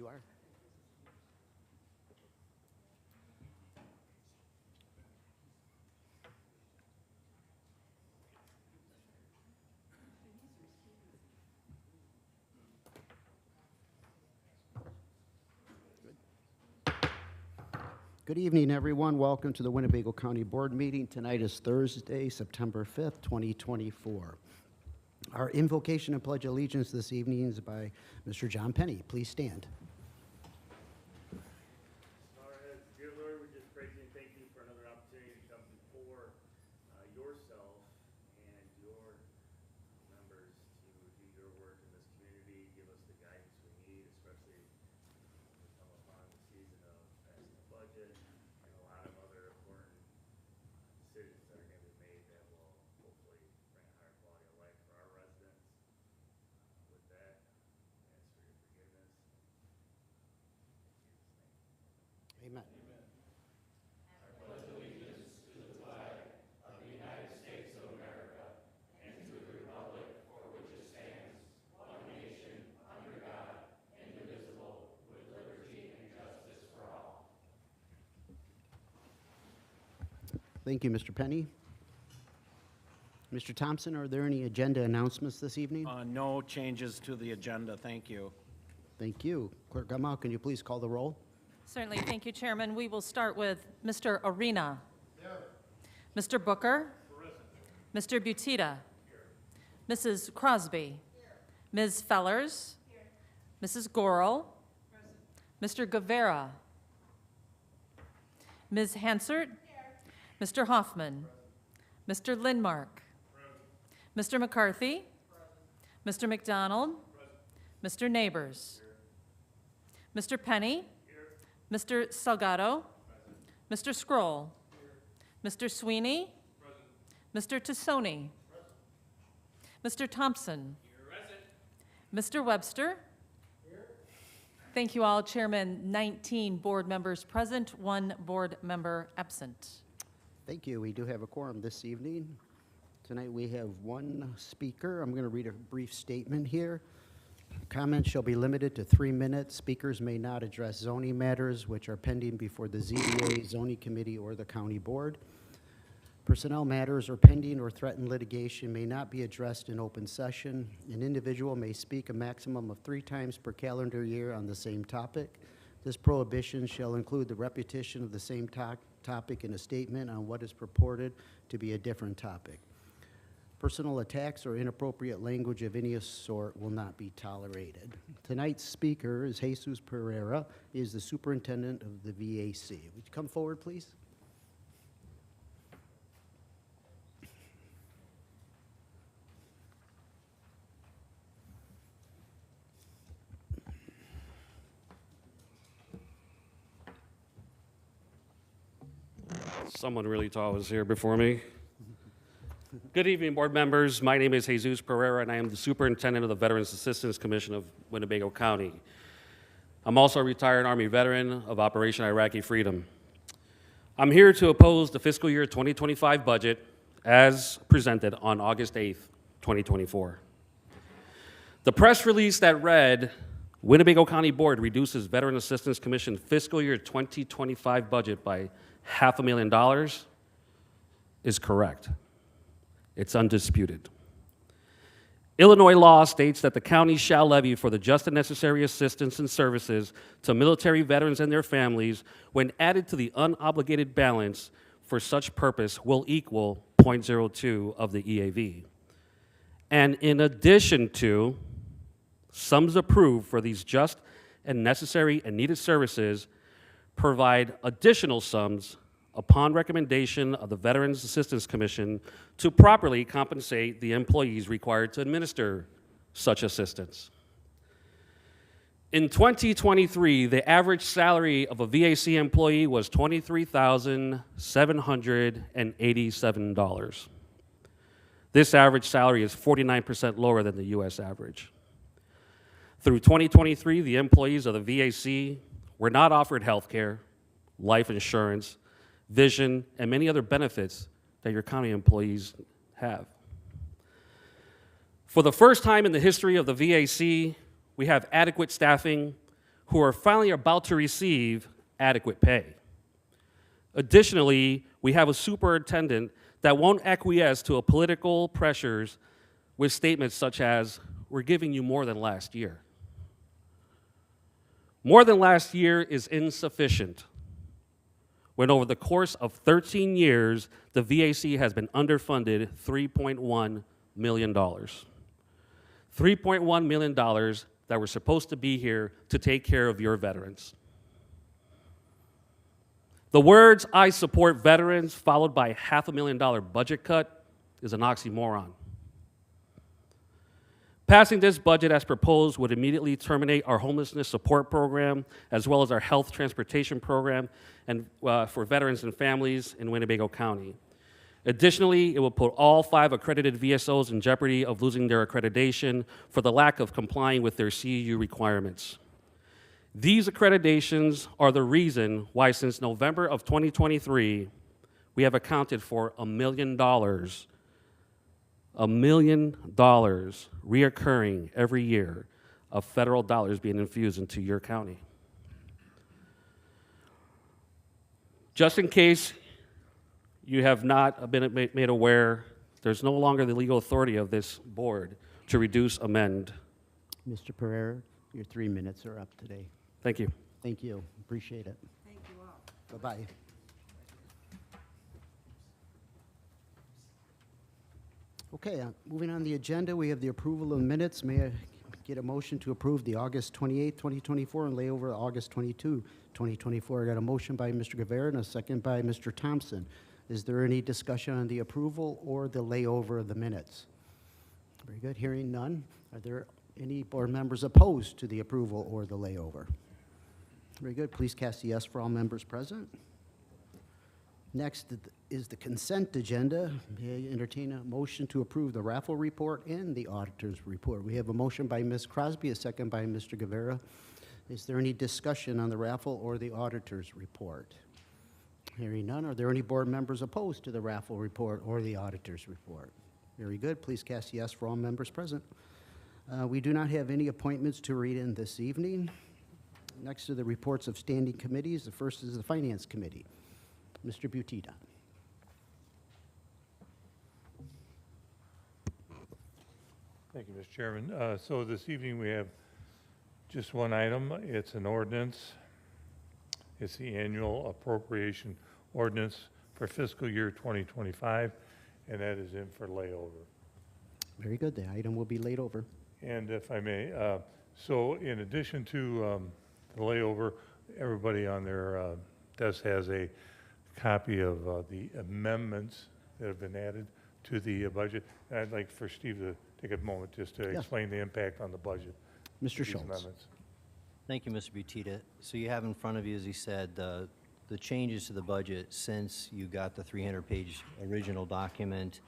You are. Good evening, everyone. Welcome to the Winnebago County Board meeting. Tonight is Thursday, September 5th, 2024. Our invocation and pledge allegiance this evening is by Mr. John Penny. Please stand. Dear Lord, we just praise you and thank you for another opportunity to come before yourself and your members to do your work in this community. Give us the guidance we need, especially when we come upon the season of passing the budget and a lot of other important decisions that are going to be made that will hopefully bring a higher quality of life for our residents. With that, I ask for your forgiveness. In Jesus' name. Amen. Thank you, Mr. Penny. Mr. Thompson, are there any agenda announcements this evening? No changes to the agenda, thank you. Thank you. Clerk Gummow, can you please call the roll? Certainly, thank you, Chairman. We will start with Mr. Arena. Here. Mr. Booker. Present. Mr. Butita. Here. Mrs. Crosby. Here. Ms. Fellers. Here. Mrs. Gorel. Present. Mr. Guevara. Ms. Hansert. Here. Mr. Hoffman. Present. Mr. Lindmark. Present. Mr. McCarthy. Present. Mr. McDonald. Present. Mr. Neighbors. Here. Mr. Penny. Mr. Salgado. Present. Mr. Scroll. Here. Mr. Sweeney. Present. Mr. Tassoni. Present. Mr. Thompson. Here. Mr. Webster. Here. Thank you all. Chairman, 19 board members present, 1 board member absent. Thank you. We do have a quorum this evening. Tonight we have 1 speaker. I'm going to read a brief statement here. Comments shall be limited to 3 minutes. Speakers may not address zoning matters which are pending before the ZBA, zoning committee, or the county board. Personnel matters or pending or threatened litigation may not be addressed in open session. An individual may speak a maximum of 3 times per calendar year on the same topic. This prohibition shall include the repetition of the same topic in a statement on what is purported to be a different topic. Personal attacks or inappropriate language of any sort will not be tolerated. Tonight's speaker is Jesus Pereira. He is the superintendent of the VAC. Would you come forward, please? Someone really tall was here before me. Good evening, board members. My name is Jesus Pereira, and I am the superintendent of the Veterans Assistance Commission of Winnebago County. I'm also a retired Army veteran of Operation Iraqi Freedom. I'm here to oppose the fiscal year 2025 budget as presented on August 8th, 2024. The press release that read, Winnebago County Board reduces Veteran Assistance Commission fiscal year 2025 budget by $500,000 is correct. It's undisputed. Illinois law states that the county shall levy for the just and necessary assistance and services to military veterans and their families when added to the unobligated balance for such purpose will equal 0.02 of the EAV. And in addition to sums approved for these just and necessary and needed services, provide additional sums upon recommendation of the Veterans Assistance Commission to properly compensate the employees required to administer such assistance. In 2023, the average salary of a VAC employee was $23,787. This average salary is 49% lower than the U.S. average. Through 2023, the employees of the VAC were not offered health care, life insurance, vision, and many other benefits that your county employees have. For the first time in the history of the VAC, we have adequate staffing who are finally about to receive adequate pay. Additionally, we have a superintendent that won't acquiesce to political pressures with statements such as, "We're giving you more than last year." More than last year is insufficient when over the course of 13 years, the VAC has been underfunded $3.1 million. $3.1 million that were supposed to be here to take care of your veterans. The words, "I support veterans," followed by a $500,000 budget cut is an oxymoron. Passing this budget as proposed would immediately terminate our homelessness support program, as well as our health transportation program and, for veterans and families in Winnebago County. Additionally, it will put all 5 accredited VSOs in jeopardy of losing their accreditation for the lack of complying with their CEU requirements. These accreditations are the reason why since November of 2023, we have accounted for $1 million reoccurring every year of federal dollars being infused into your county. Just in case you have not been made aware, there's no longer the legal authority of this board to reduce, amend. Mr. Pereira, your 3 minutes are up today. Thank you. Thank you. Appreciate it. Thank you all. Bye-bye. Okay, moving on the agenda, we have the approval of the minutes. May I get a motion to approve the August 28, 2024, and lay over August 22, 2024? I got a motion by Mr. Guevara and a second by Mr. Thompson. Is there any discussion on the approval or the layover of the minutes? Very good. Hearing none. Are there any board members opposed to the approval or the layover? Very good. Please cast a yes for all members present. Next is the consent agenda. May I entertain a motion to approve the raffle report and the auditor's report? We have a motion by Ms. Crosby, a second by Mr. Guevara. Is there any discussion on the raffle or the auditor's report? Hearing none, are there any board members opposed to the raffle report or the auditor's report? Very good. Please cast yes for all members present. We do not have any appointments to read in this evening. Next are the reports of standing committees. The first is the Finance Committee. Mr. Butita. Thank you, Mr. Chairman. So this evening we have just one item. It's an ordinance. It's the annual appropriation ordinance for fiscal year 2025, and that is in for layover. Very good. The item will be laid over. And if I may, so in addition to the layover, everybody on their desk has a copy of the amendments that have been added to the budget. And I'd like for Steve to take a moment just to Yes. explain the impact on the budget. Mr. of these Schultz. amendments. Thank you, Mr. Butita. So you have in front of you, as he said, the changes to the budget since you got the 300-page original document,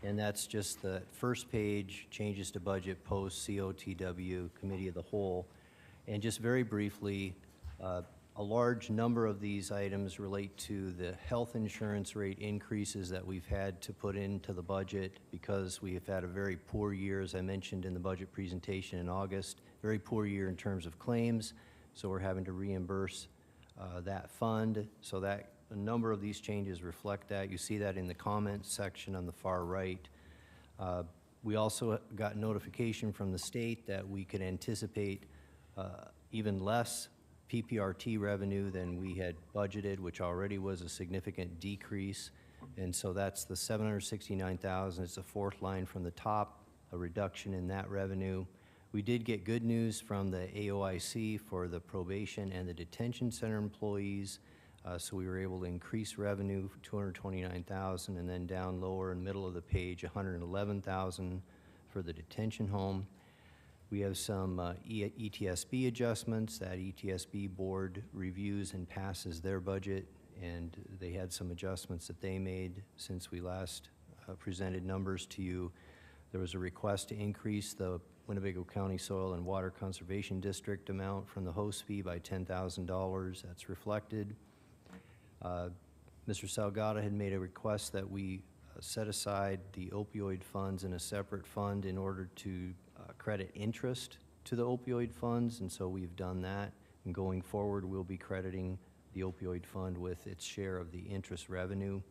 and that's just the first page, changes to budget post COTW, Committee of the Whole. And just very briefly, a large number of these items relate to the health insurance rate increases that we've had to put into the budget because we have had a very poor year, as I mentioned in the budget presentation in August, very poor year in terms of claims, so we're having to reimburse that fund. So that a number of these changes reflect that. You see that in the comments section on the far right. We also got notification from the state that we could anticipate even less PPRT revenue than we had budgeted, which already was a significant decrease. And so that's the $769,000. It's the fourth line from the top, a reduction in that revenue. We did get good news from the AOIC for the probation and the detention center employees. So we were able to increase revenue, $229,000, and then down lower in middle of the page, $111,000 for the detention home. We have some ETSB adjustments. That ETSB board reviews and passes their budget, and they had some adjustments that they made since we last presented numbers to you. There was a request to increase the Winnebago County Soil and Water Conservation District amount from the host fee by $10,000. That's reflected. Mr. Salgado had made a request that we set aside the opioid funds in a separate fund in order to credit interest to the opioid funds, and so we've done that. And going forward, we'll be crediting the opioid fund with its share of the interest revenue.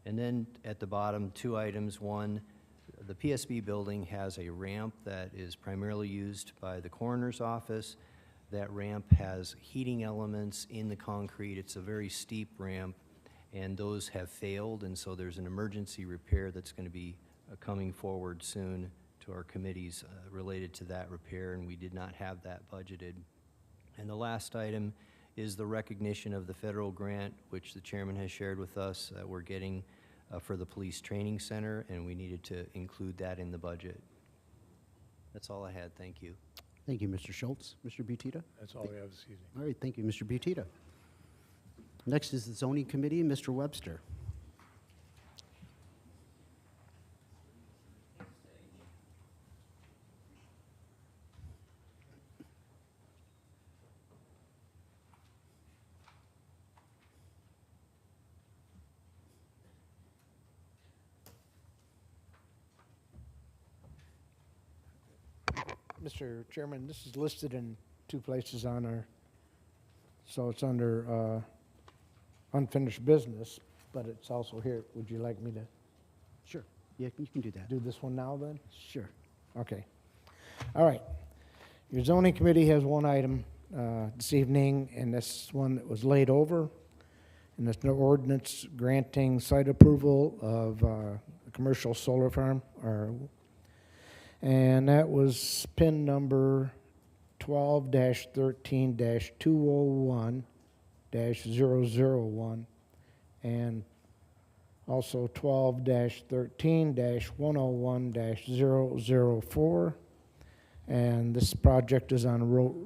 And then at the bottom, 2 items. One, the PSB building has a ramp that is primarily used by the coroner's office. That ramp has heating elements in the concrete. It's a very steep ramp, and those have failed, and so there's an emergency repair that's going to be coming forward soon to our committees related to that repair, and we did not have that budgeted. And the last item is the recognition of the federal grant, which the chairman has shared with us that we're getting for the police training center, and we needed to include that in the budget. That's all I had. Thank you. Thank you, Mr. Schultz. Mr. Butita? That's all we have this evening. All right, thank you, Mr. Butita. Next is the zoning committee, Mr. Webster. Mr. Chairman, this is listed in 2 places on our, so it's under unfinished business, but it's also here. Would you like me to Sure. Yeah, you can do that. do this one now then? Sure. Okay. All right. Your zoning committee has one item this evening, and this one that was laid over. And it's an ordinance granting site approval of a commercial solar farm, and that was PIN number 12-13-201-001, and also 12-13-101-004. And this project is on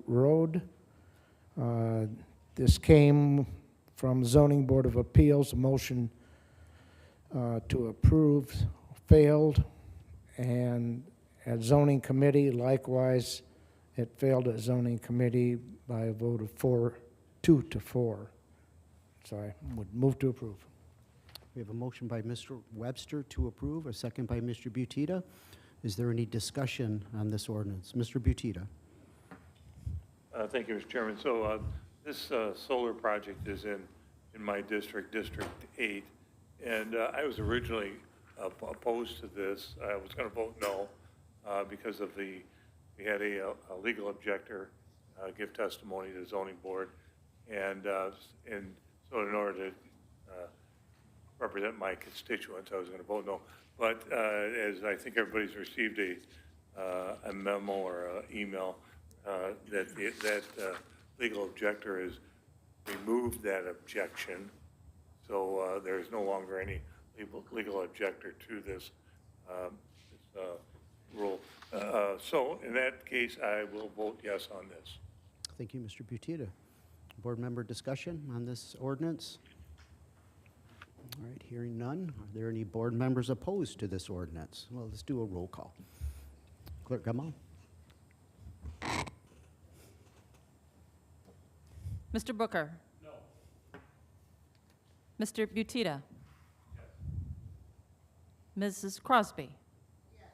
Road. This came from Zoning Board of Appeals. A motion to approve failed, and at zoning committee, likewise, it failed at zoning committee by a vote of 2-4. So I would move to approve. We have a motion by Mr. Webster to approve, a second by Mr. Butita. Is there any discussion on this ordinance? Mr. Butita? Thank you, Mr. Chairman. So this solar project is in my district, District 8, and I was originally opposed to this. I was going to vote no because of we had a legal objector give testimony to the zoning board, and so in order to represent my constituents, I was going to vote no. But as I think everybody's received a memo or an email that legal objector has removed that objection, so there is no longer any legal objector to this rule. So in that case, I will vote yes on this. Thank you, Mr. Butita. Board member discussion on this ordinance? All right, hearing none. Are there any board members opposed to this ordinance? Well, let's do a roll call. Clerk Gamal? Mr. Booker? No. Mr. Butita? Yes. Mrs. Crosby? Yes.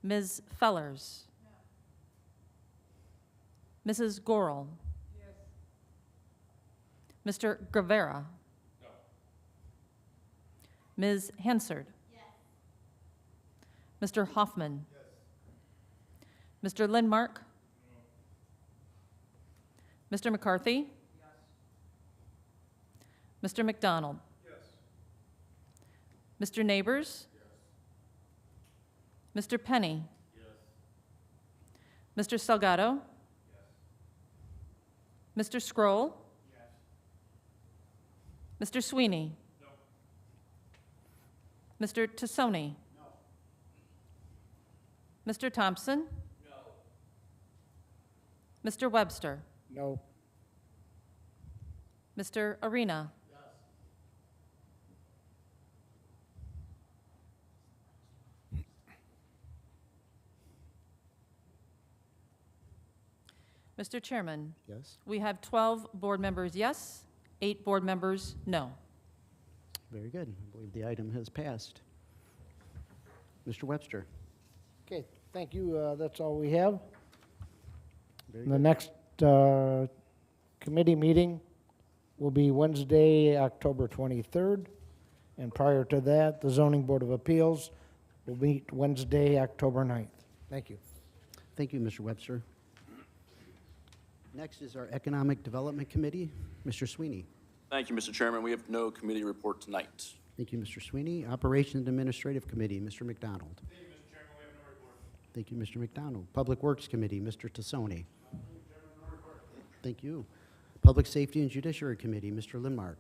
Ms. Fellers? No. Mrs. Gorel? Yes. Mr. Gravera? No. Ms. Hansard? Yes. Mr. Hoffman? Yes. Mr. Lindmark? Mr. McCarthy? Yes. Mr. McDonald? Yes. Mr. Neighbors? Yes. Mr. Penny? Yes. Mr. Salgado? Yes. Mr. Scroll? Yes. Mr. Sweeney? No. Mr. Tassoni? No. Mr. Thompson? No. Mr. Webster? No. Mr. Arena? Mr. Chairman, Yes. we have 12 board members yes, 8 board members no. Very good. I believe the item has passed. Mr. Webster? Okay, thank you. That's all we have. Very The good. next committee meeting will be Wednesday, October 23rd. And prior to that, the Zoning Board of Appeals will meet Wednesday, October 9th. Thank you. Thank you, Mr. Webster. Next is our Economic Development Committee. Mr. Sweeney. Thank you, Mr. Chairman. We have no committee report tonight. Thank you, Mr. Sweeney. Operations and Administrative Committee, Mr. McDonald. Thank you, Mr. Chairman. We have no report. Thank you, Mr. McDonald. Public Works Committee, Mr. Tassoni. Thank you. Public Safety and Judiciary Committee, Mr. Lindmark.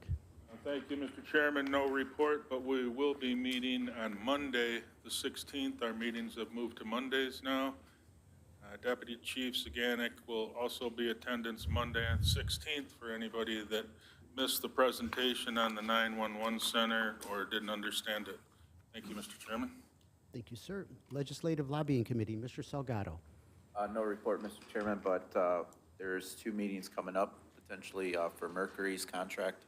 Thank you, Mr. Chairman. No report, but we will be meeting on Monday, the 16th. Our meetings have moved to Mondays now. Deputy Chief Saganek will also be attendance Monday on 16th for anybody that missed the presentation on the 911 center or didn't understand it. Thank you, Mr. Chairman. Thank you, sir. Legislative Lobbying Committee, Mr. Salgado. No report, Mr. Chairman, but there's 2 meetings coming up, potentially for Mercury's contract.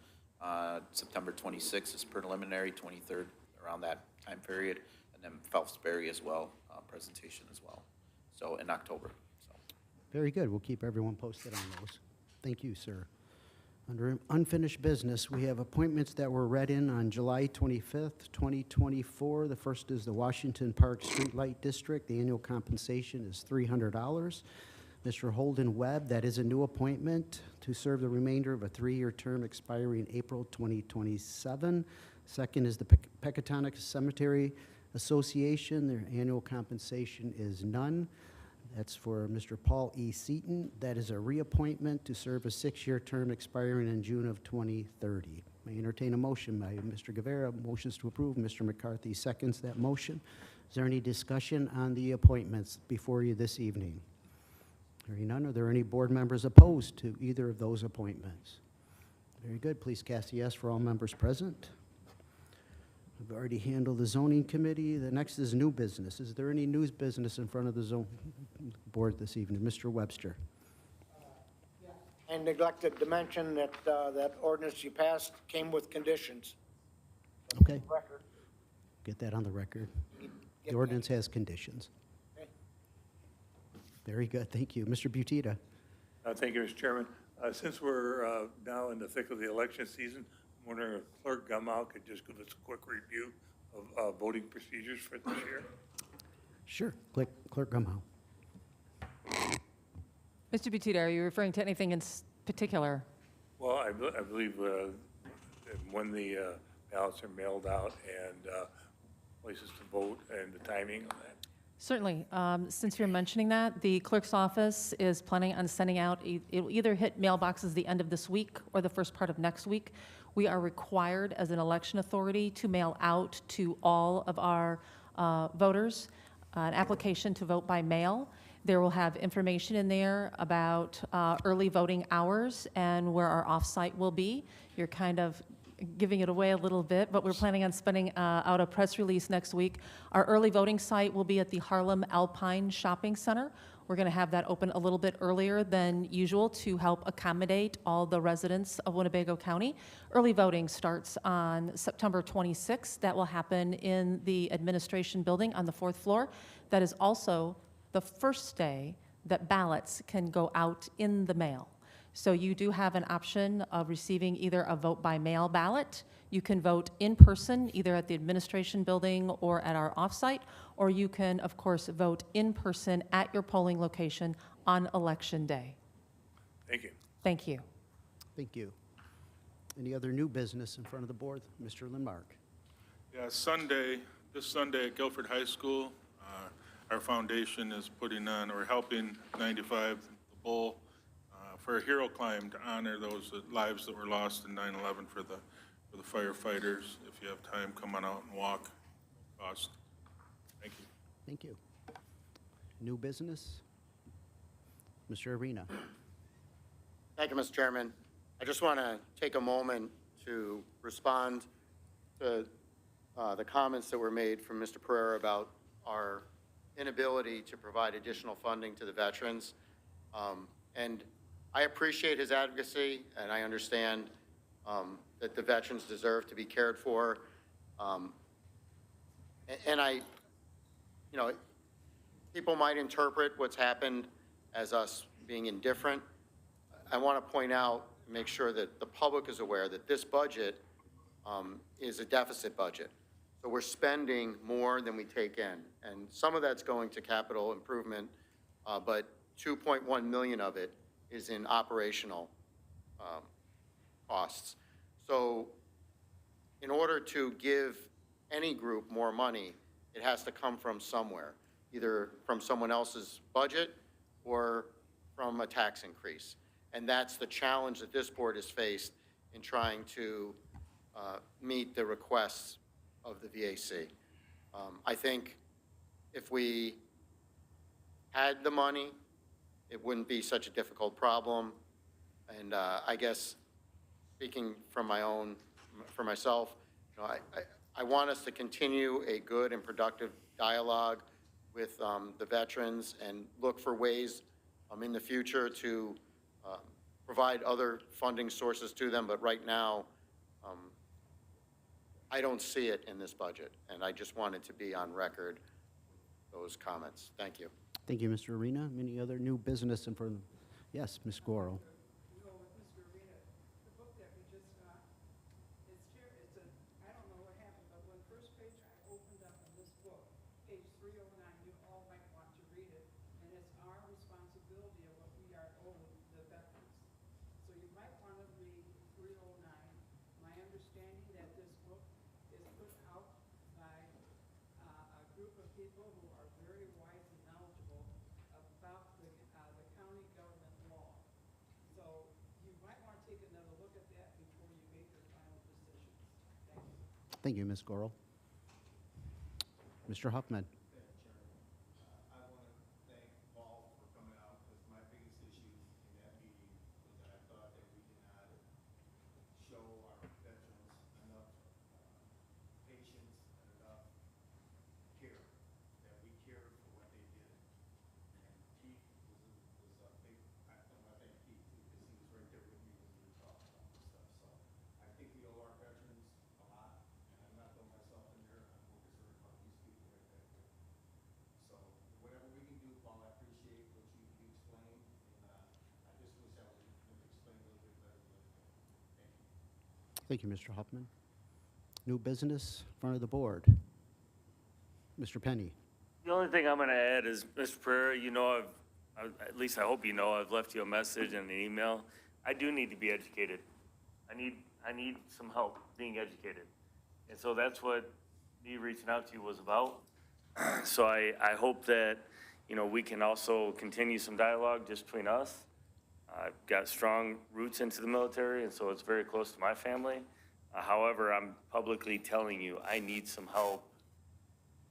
September 26th is preliminary, 23rd around that time period, and then Phelps-Berry as well, presentation as well. So in October. So. Very good. We'll keep everyone posted on those. Thank you, sir. Under unfinished business, we have appointments that were read in on July 25th, 2024. The first is the Washington Park Streetlight District. The annual compensation is $300. Mr. Holden Webb, that is a new appointment to serve the remainder of a 3-year term expiring April 2027. Second is the Pecatonic Cemetery Association. Their annual compensation is none. That's for Mr. Paul E. Seaton. That is a reappointment to serve a 6-year term expiring in June of 2030. May entertain a motion by Mr. Guevara. Motions to approve. Mr. McCarthy seconds that motion. Is there any discussion on the appointments before you this evening? Hearing none, are there any board members opposed to either of those appointments? Very good. Please cast a yes for all members present. We've already handled the zoning committee. The next is new business. Is there any news business in front of the zone board this evening? Mr. Webster. I neglected to mention that that ordinance you passed came with conditions. Okay. Record. Get that on the record. Get The that. ordinance has conditions. Okay. Very good. Thank you. Mr. Butita. Thank you, Mr. Chairman. Since we're now in the thick of the election season, I'm wondering if Clerk Gumau could just give us a quick review of voting procedures for this year. Sure. Clerk Gumau. Mr. Butita, are you referring to anything in particular? Well, I believe when the ballots are mailed out and places to vote and the timing on that. Certainly. Since you're mentioning that, the clerk's office is planning on sending out, it'll either hit mailboxes the end of this week or the first part of next week. We are required as an election authority to mail out to all of our voters an application to vote by mail. There will have information in there about early voting hours and where our off-site will be. You're kind of giving it away a little bit, but we're planning on sending out a press release next week. Our early voting site will be at the Harlem Alpine Shopping Center. We're going to have that open a little bit earlier than usual to help accommodate all the residents of Winnebago County. Early voting starts on September 26th. That will happen in the administration building on the 4th floor. That is also the first day that ballots can go out in the mail. So you do have an option of receiving either a vote by mail ballot. You can vote in person, either at the administration building or at our offsite, or you can, of course, vote in person at your polling location on Election Day. Thank you. Thank you. Thank you. Any other new business in front of the board? Mr. Lindmark. Yeah, this Sunday at Guilford High School, our foundation is putting on, or helping 95, the Bull, for a hero climb to honor those lives that were lost in 9/11 for the firefighters. If you have time, come on out and walk. Cost. Thank you. Thank you. New business? Mr. Arena. Thank you, Mr. Chairman. I just want to take a moment to respond to the comments that were made from Mr. Pereira about our inability to provide additional funding to the veterans. And I appreciate his advocacy, and I understand that the veterans deserve to be cared for. And people might interpret what's happened as us being indifferent. I want to point out, make sure that the public is aware that this budget is a deficit budget. So we're spending more than we take in. And some of that's going to capital improvement, but 2.1 million of it is in operational costs. So in order to give any group more money, it has to come from somewhere, either from someone else's budget or from a tax increase. And that's the challenge that this board has faced in trying to meet the requests of the VAC. I think if we had the money, it wouldn't be such a difficult problem. And I guess, speaking from for myself, you know, I want us to continue a good and productive dialogue with the veterans and look for ways in the future to provide other funding sources to them. But right now, I don't see it in this budget, and I just wanted to be on record those comments. Thank you. Thank you, Mr. Arena. Any other new business in front of, yes, Ms. Goro. No, Mr. Arena, the book that we just got, I don't know what happened, but when first page I opened up in this book, page 309, you all might want to read it, and it's our responsibility of what we are owed the veterans. So you might want to read 309. My understanding that this book is put out by a group of people who are very wise and knowledgeable about the county government law. So you might want to take another look at that before you make your final decisions. Thank you. Thank you, Ms. Goro. Mr. Huffman. I want to thank Paul for coming out, because my biggest issue in that meeting was that I thought that we did not show our veterans enough patience and enough care, that we cared for what they did. And Keith was a big, I thank Keith too, because he was right there with me when we were talking about this stuff. So I think we owe our veterans a lot, and I'm not throwing myself in there. I'm more concerned about these people right back there. So whatever we can do, Paul, I appreciate what you explained, and I just wish I would have explained a little bit better than that. Thank you. Thank you, Mr. Huffman. New business in front of the board. Mr. Penny. The only thing I'm going to add is, Mr. Pereira, you know, at least I hope you know, I've left you a message and an email. I do need to be educated. I need some help being educated. And so that's what me reaching out to you was about. So I hope that, you know, we can also continue some dialogue just between us. I've got strong roots into the military, and so it's very close to my family. However, I'm publicly telling you, I need some help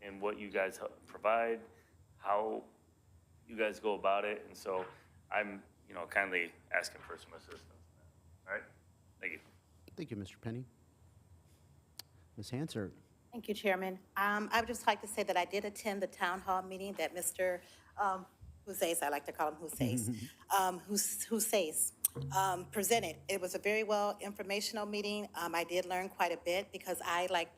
in what you guys provide, how you guys go about it. And so I'm, you know, kindly asking for some assistance. All right? Thank you. Thank you, Mr. Penny. Ms. Hansard. Thank you, Chairman. I would just like to say that I did attend the town hall meeting that Mr. Husseis, I like to call him Husseis, presented. It was a very well informational meeting. I did learn quite a bit because I, like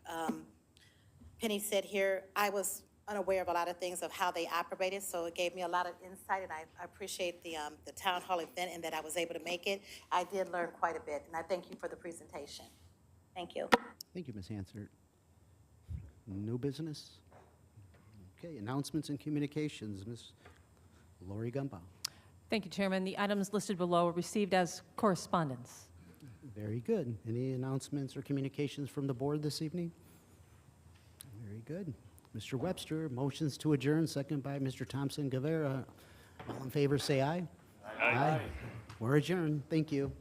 Penny said here, I was unaware of a lot of things of how they operated, so it gave me a lot of insight, and I appreciate the town hall event and that I was able to make it. I did learn quite a bit, and I thank you for the presentation. Thank you. Thank you, Ms. Hansard. New business? Okay, announcements and communications. Ms. Lori Gumbaugh. Thank you, Chairman. The items listed below were received as correspondence. Very good. Any announcements or communications from the board this evening? Very good. Mr. Webster, motions to adjourn, second by Mr. Thompson Guevara. All in favor, say aye. Aye. We're adjourned. Thank you.